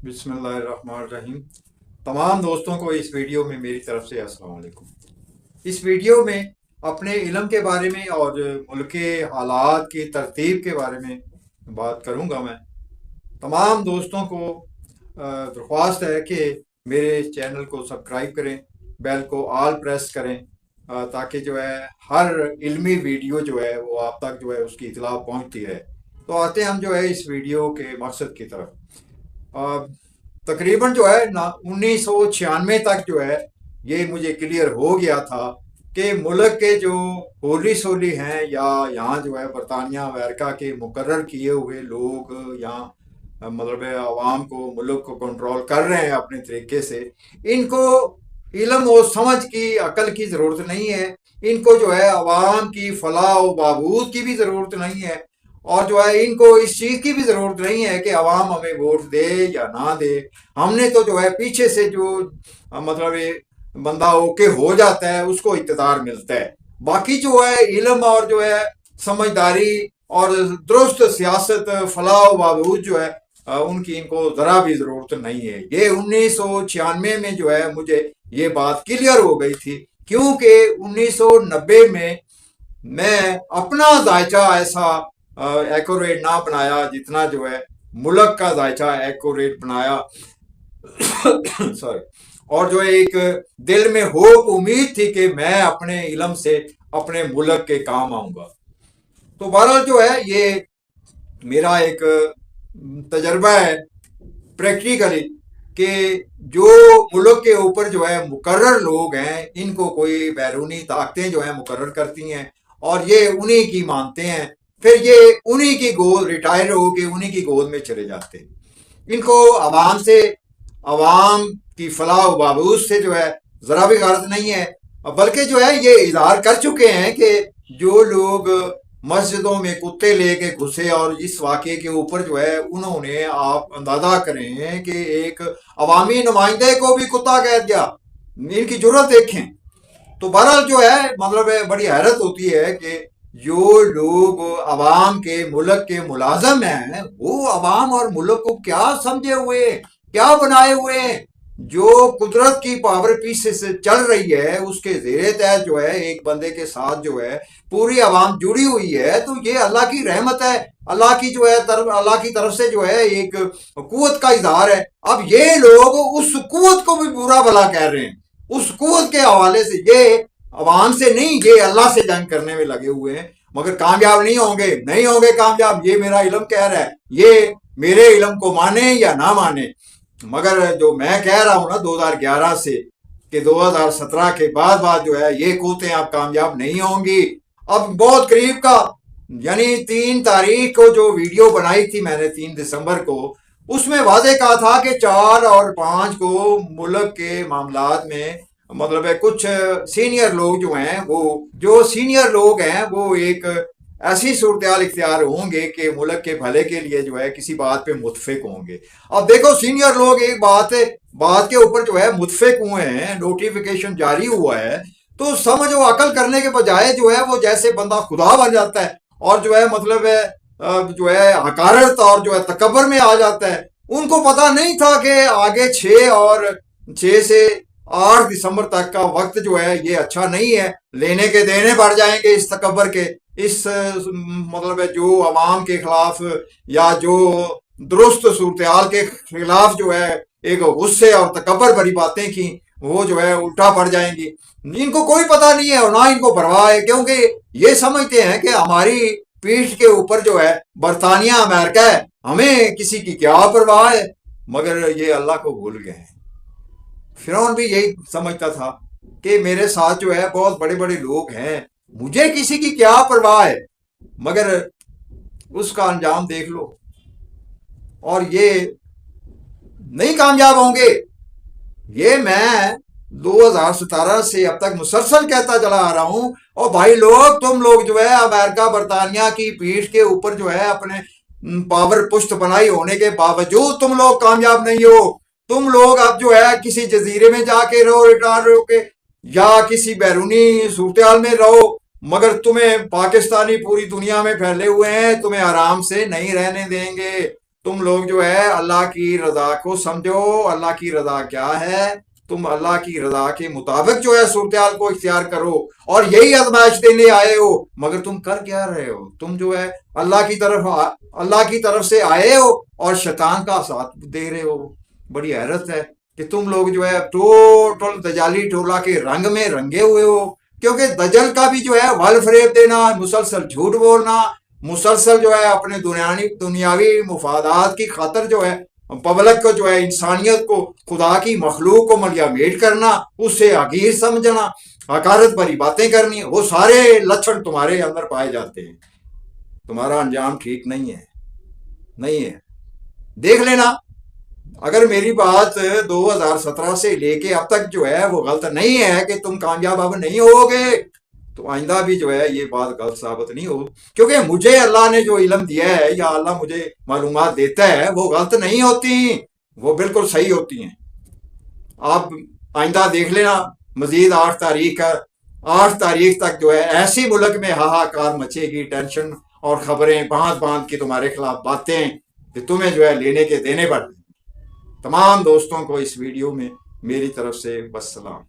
बिस्मिल्लाहिर्रहमानिर्रहीम। तमाम दोस्तों को इस वीडियो में मेरी तरफ से अस्सलाम वालेकुम। इस वीडियो में अपने इल्म के बारे में और मुल्क के हालात की तरतीब के बारे में बात करूंगा। मैं तमाम दोस्तों को दरख्वास्त है कि मेरे चैनल को सब्सक्राइब करें, बेल को आल प्रेस करें, ताकि जो है हर इल्मी वीडियो जो है वो आप तक जो है उसकी इतला पहुंचती रहे। तो आते हैं हम जो है इस वीडियो के मकसद की तरफ। अ, तकरीबन जो है ना 1996 तक जो है ये मुझे क्लियर हो गया था कि मुल्क के जो होली सोली हैं या यहाँ जो है बरतानिया अमेरिका के मुकर्रर किए हुए लोग यहाँ मतलब आवाम को मुल्क को कंट्रोल कर रहे हैं अपने तरीके से, इनको इल्म और समझ की अकल की ज़रूरत नहीं है। इनको जो है आवाम की फलाह व बहबूद की भी ज़रूरत नहीं है, और जो है इनको इस चीज़ की भी ज़रूरत नहीं है कि आवाम हमें वोट दे या ना दे। हमने तो जो है पीछे से जो मतलब ये बंदा ओके हो जाता है उसको इक़्तिदार मिलता है। बाकी जो है इल्म और जो है समझदारी और दुरुस्त सियासत फलाह व बहबूद जो है उनकी इनको ज़रा भी ज़रूरत नहीं है। ये 1996 में जो है मुझे ये बात क्लियर हो गई थी, क्योंकि 1990 में मैं अपना जायचा ऐसा एक्यूरेट ना बनाया जितना जो है मुल्क का जायचा एक्यूरेट बनाया। सॉरी। और जो एक दिल में होप उम्मीद थी कि मैं अपने इल्म से अपने मुल्क के काम आऊंगा। तो बहरहाल जो है ये मेरा एक तजर्बा है प्रैक्टिकली कि जो मुल्क के ऊपर जो है मुकर्रर लोग हैं इनको कोई बैरूनी ताकतें जो है मुकर्रर करती हैं और ये उन्हीं की मानते हैं, फिर ये उन्हीं की गोद रिटायर हो के उन्हीं की गोद में चले जाते हैं। इनको आवाम से, आवाम की फलाह व बहबूद से जो है ज़रा भी गर्ज नहीं है, बल्कि जो है ये इजहार कर चुके हैं कि जो लोग मस्जिदों में कुत्ते लेके घुसे और इस वाक़े के ऊपर जो है उन्होंने आप अंदाजा करें कि एक अवामी नुमाइंदे को भी कुत्ता कह दिया। इनकी जुर्रत देखें। तो बहरहाल जो है मतलब बड़ी हैरत होती है कि जो लोग अवाम के मुल्क के मुलाजम हैं वो अवाम और मुल्क को क्या समझे हुए, क्या बनाए हुए हैं। जो कुदरत की पावर पीछे से चल रही है उसके जेरे तहत जो है एक बंदे के साथ जो है पूरी आवाम जुड़ी हुई है, तो ये अल्लाह की रहमत है, अल्लाह की जो है अल्लाह की तरफ से जो है एक कुव्वत का इजहार है। अब ये लोग उस कुव्वत को भी बुरा भला कह रहे हैं, उस कुव्वत के हवाले से ये अवाम से नहीं, ये अल्लाह से जंग करने में लगे हुए हैं, मगर कामयाब नहीं होंगे, नहीं होंगे कामयाब। ये मेरा इल्म कह रहा है, ये मेरे इल्म को माने या ना माने, मगर जो मैं कह रहा हूं ना 2011 से कि 2017 के बाद जो है ये कूतें अब कामयाब नहीं होंगी। अब बहुत करीब का यानी 3 तारीख को जो वीडियो बनाई थी मैंने 3 दिसंबर को, उसमें वादे कहा था कि 4 और 5 को मुल्क के मामलात में मतलब है कुछ सीनियर लोग जो हैं वो एक ऐसी सूरत इख्तियार होंगे कि मुल्क के भले के लिए जो है किसी बात पे मुतफिक होंगे। अब देखो सीनियर लोग एक बात के ऊपर जो है मुतफिक हुए हैं, नोटिफिकेशन जारी हुआ है, तो समझ वो अकल करने के बजाय जो है वो जैसे बंदा खुदा बन जाता है और जो है मतलब है जो है हकारत और जो है तकबर में आ जाता है। उनको पता नहीं था कि आगे 6 से 8 दिसंबर तक का वक्त जो है ये अच्छा नहीं है, लेने के देने बढ़ जाएंगे इस तकबर के, इस मतलब है जो अवाम के खिलाफ या जो दुरुस्त सूरत के खिलाफ जो है एक गुस्से और तकबर भरी बातें की वो जो है उल्टा पड़ जाएंगी। इनको कोई पता नहीं है और ना इनको परवाह है, क्योंकि ये समझते हैं कि हमारी पीठ के ऊपर जो है बरतानिया अमेरिका है, हमें किसी की क्या परवाह है। मगर ये अल्लाह को भूल गए हैं। फिरौन भी यही समझता था कि मेरे साथ जो है बहुत बड़े बड़े लोग हैं, मुझे किसी की क्या परवाह है, मगर उसका अंजाम देख लो। और ये नहीं कामयाब होंगे, ये मैं 2017 से अब तक मुसलसल कहता चला आ रहा हूं। और भाई लोग, तुम लोग जो है अमेरिका बरतानिया की पीठ के ऊपर जो है अपने पावर पुष्ट बनाई होने के बावजूद तुम लोग कामयाब नहीं हो। तुम लोग अब जो है किसी जजीरे में जाके रहो रिटायर होके, या किसी बैरूनी सूरत में रहो, मगर तुम्हें पाकिस्तानी पूरी दुनिया में फैले हुए हैं, तुम्हें आराम से नहीं रहने देंगे। تم لوگ جو ہے اللہ کی رضا کو سمجھو. اللہ کی رضا کیا ہے؟ تم اللہ کی رضا کے مطابق جو ہے صورتحال کو اختیار کرو، اور یہی آزمائش دینے آئے ہو. مگر تم کر کیا رہے ہو؟ تم جو ہے اللہ کی طرف سے آئے ہو اور شیطان کا ساتھ دے رہے ہو. بڑی حیرت ہے کہ تم لوگ جو ہے ٹوٹل دجالی ٹولہ کے رنگ میں رنگے ہوئے ہو. کیونکہ دجل کا بھی جو ہے ول فریب دینا، مسلسل جھوٹ بولنا، مسلسل جو ہے اپنے دنیاوی مفادات کی خاطر جو ہے پبلک کو جو ہے انسانیت کو، خدا کی مخلوق کو ملیا میٹ کرنا، اس سے حقیر سمجھنا، حقارت بھری باتیں کرنی، وہ سارے لچھن تمہارے اندر پائے جاتے ہیں. تمہارا انجام ٹھیک نہیں ہے، نہیں ہے. دیکھ لینا، اگر میری بات 2017 سے لے کے اب تک جو ہے وہ غلط نہیں ہے کہ تم کامیاب اب نہیں ہوگے، تو آئندہ بھی جو ہے یہ بات غلط ثابت نہیں ہو. کیونکہ مجھے اللہ نے جو علم دیا ہے یا اللہ مجھے معلومات دیتا ہے وہ غلط نہیں ہوتی، وہ بالکل صحیح ہوتی ہیں. آپ آئندہ دیکھ لینا، مزید 8 تاریخ تک جو ہے ایسی ملک میں ہاہاکار مچے گی، ٹینشن اور خبریں باندھ باندھ کی تمہارے خلاف باتیں کہ تمہیں جو ہے لینے کے دینے پڑ. تمام دوستوں کو اس ویڈیو میں میری طرف سے والسلام.